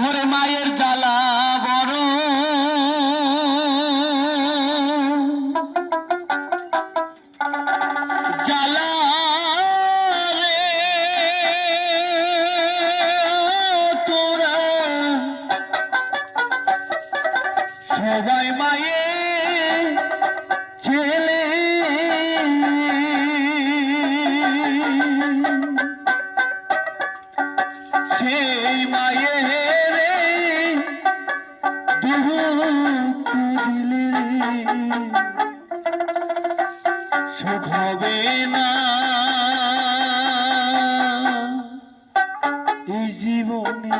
ওরে মায়ের জ্বালা বড় জ্বালা রে তোরা সবাই মায়ের ছেলে সেই মায়ের দুঃখ দিলে সুখ হবে না এই জীবনে।